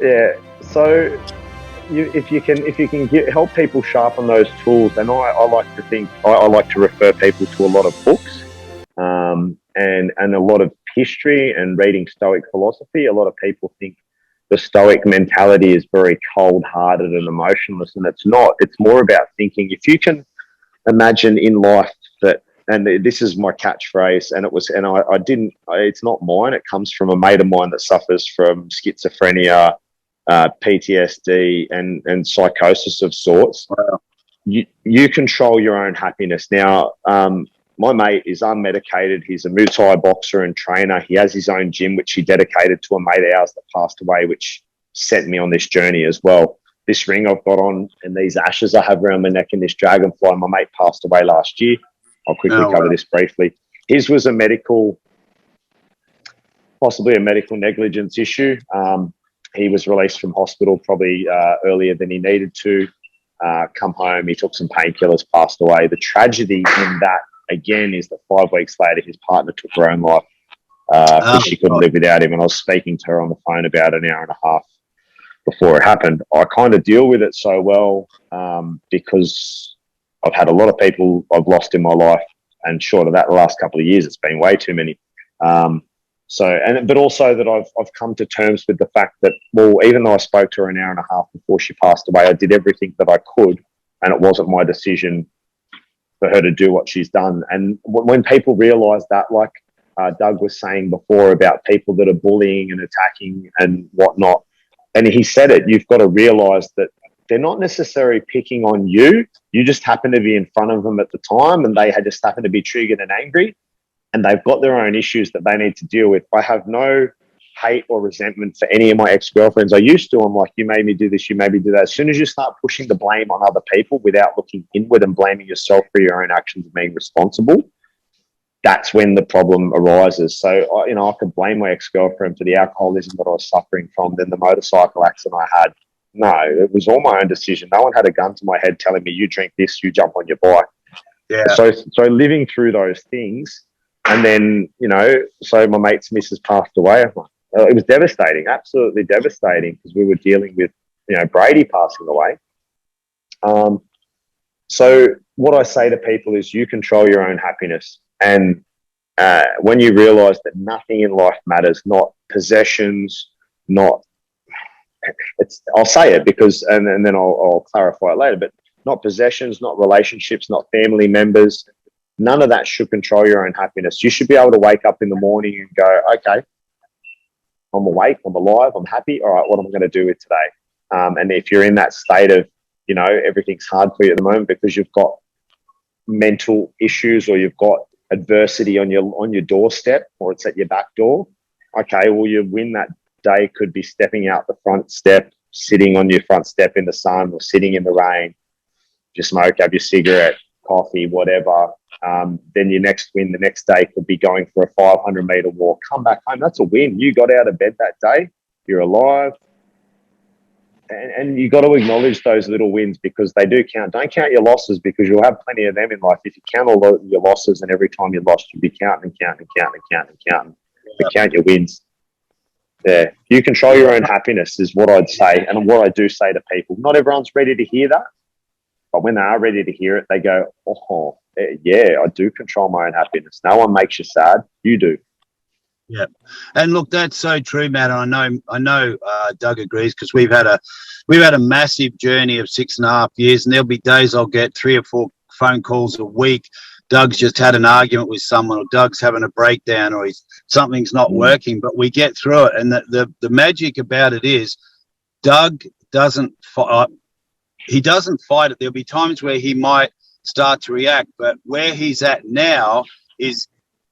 Yeah. So if you can help people sharpen those tools, and I like to think I like to refer people to a lot of books, and a lot of history and reading Stoic philosophy. A lot of people think the Stoic mentality is very cold-hearted and emotionless, and it's not. It's more about thinking. If you can imagine in life that, and this is my catchphrase, I didn't. It's not mine. It comes from a mate of mine that suffers from schizophrenia, PTSD, and psychosis of sorts. Wow. You control your own happiness. Now, my mate is unmedicated. He's a Muay Thai boxer and trainer. He has his own gym, which he dedicated to a mate of ours that passed away, which sent me on this journey as well. This ring I've got on and these ashes I have around my neck and this dragonfly, my mate passed away last year. I'll quickly cover this briefly. His was possibly a medical negligence issue. He was released from hospital probably earlier than he needed to. Come home, he took some painkillers, passed away. The tragedy in that, again, is that 5 weeks later, his partner took her own life because she couldn't live without him. And I was speaking to her on the phone about an hour and a half before it happened. I kind of deal with it so well because I've had a lot of people I've lost in my life, and short of that, the last couple of years, it's been way too many. But also that I've come to terms with the fact that, well, even though I spoke to her an hour and a half before she passed away, I did everything that I could, and it wasn't my decision for her to do what she's done. And when people realise that, like Doug was saying before about people that are bullying and attacking and whatnot, and he said it, you've got to realise that they're not necessarily picking on you. You just happen to be in front of them at the time, and they had just happened to be triggered and angry, and they've got their own issues that they need to deal with. I have no hate or resentment for any of my ex-girlfriends. I used to. I'm like, you made me do this, you made me do that. As soon as you start pushing the blame on other people without looking inward and blaming yourself for your own actions and being responsible, that's when the problem arises. So, I could blame my ex-girlfriend for the alcoholism that I was suffering from, then the motorcycle accident I had. No, it was all my own decision. No one had a gun to my head telling me, you drink this, you jump on your bike. Yeah. So living through those things, and then, so my mate's missus passed away. It was devastating, absolutely devastating, because we were dealing with, Brady passing away. So what I say to people is you control your own happiness. And when you realise that nothing in life matters, not possessions, I'll say it because, and then I'll clarify it later, but not possessions, not relationships, not family members, none of that should control your own happiness. You should be able to wake up in the morning and go, okay, I'm awake, I'm alive, I'm happy. All right, what am I going to do with today? And if you're in that state of, everything's hard for you at the moment because you've got mental issues or you've got adversity on your doorstep, or it's at your back door. Okay, well, your win that day could be stepping out the front step, sitting on your front step in the sun, or sitting in the rain. Just smoke, have your cigarette, coffee, whatever. Then your next win the next day could be going for a 500-meter walk. Come back home. That's a win. You got out of bed that day. You're alive. And you got to acknowledge those little wins because they do count. Don't count your losses because you'll have plenty of them in life. If you count all your losses and every time you lost, you'll be counting. But count your wins. Yeah. You control your own happiness is what I'd say. And what I do say to people, not everyone's ready to hear that. But when they are ready to hear it, they go, oh, yeah, I do control my own happiness. No one makes you sad. You do. Yeah. And look, that's so true, Matt. I know Doug agrees because we've had a massive journey of 6.5 years, and there'll be days I'll get 3 or 4 phone calls a week. Doug's just had an argument with someone, or Doug's having a breakdown, or something's not working, but we get through it. And the magic about it is Doug doesn't fight. He doesn't fight it. There'll be times where he might start to react, but where he's at now is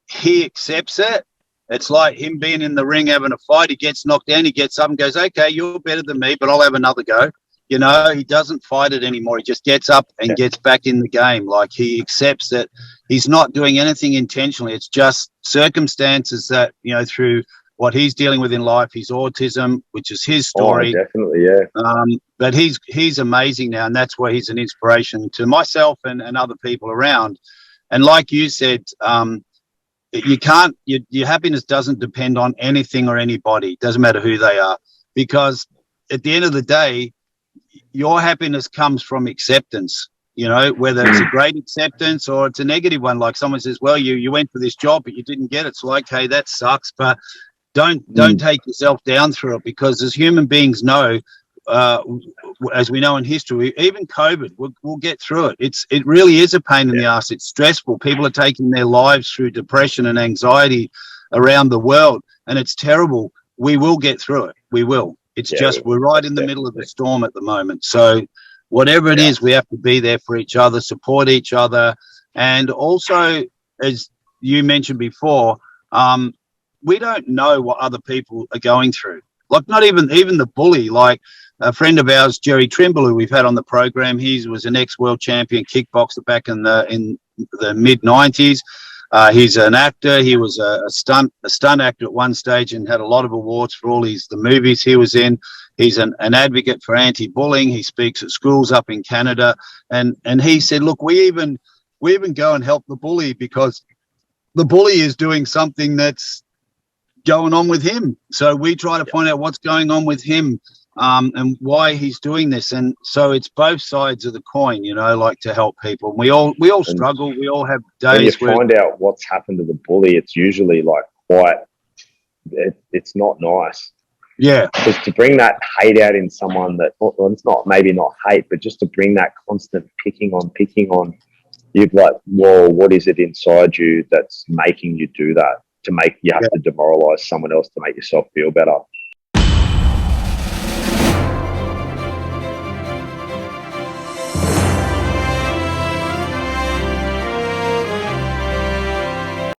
he accepts it. It's like him being in the ring having a fight. He gets knocked down. He gets up and goes, okay, you're better than me, but I'll have another go. He doesn't fight it anymore. He just gets up and gets back in the game. Like, he accepts that he's not doing anything intentionally. It's just circumstances that, through what he's dealing with in life, his autism, which is his story. Oh, definitely, yeah. But he's amazing now, and that's why he's an inspiration to myself and other people around. And like you said, your happiness doesn't depend on anything or anybody. It doesn't matter who they are, because at the end of the day, your happiness comes from acceptance, you know, whether it's a great acceptance or it's a negative one. Like someone says, well, you went for this job, but you didn't get it. So, like, hey, that sucks. But don't take yourself down through it, because as human beings know, as we know in history, even COVID, we'll get through it. It really is a pain in the ass. It's stressful. People are taking their lives through depression and anxiety around the world, and it's terrible. We will get through it. We will. It's just we're right in the middle of the storm at the moment. So whatever it is, we have to be there for each other, support each other. And also, as you mentioned before, we don't know what other people are going through. Like, not even the bully. Like a friend of ours, Jerry Trimble, who we've had on the program, he was an ex-world champion kickboxer back in the mid-90s. He's an actor. He was a stunt actor at one stage and had a lot of awards for all the movies he was in. He's an advocate for anti-bullying. He speaks at schools up in Canada, and he said, look, we even go and help the bully because the bully is doing something that's going on with him. So we try to find out what's going on with him, and why he's doing this. And so it's both sides of the coin, you know, like to help people. We all struggle. We all have days when you find out what's happened to the bully, it's usually like it's not nice. Yeah. Because to bring that hate out in someone that, well, it's maybe not hate, but just to bring that constant picking on, you're like, whoa, what is it inside you that's making you do that? To make you have to demoralize someone else to make yourself feel better.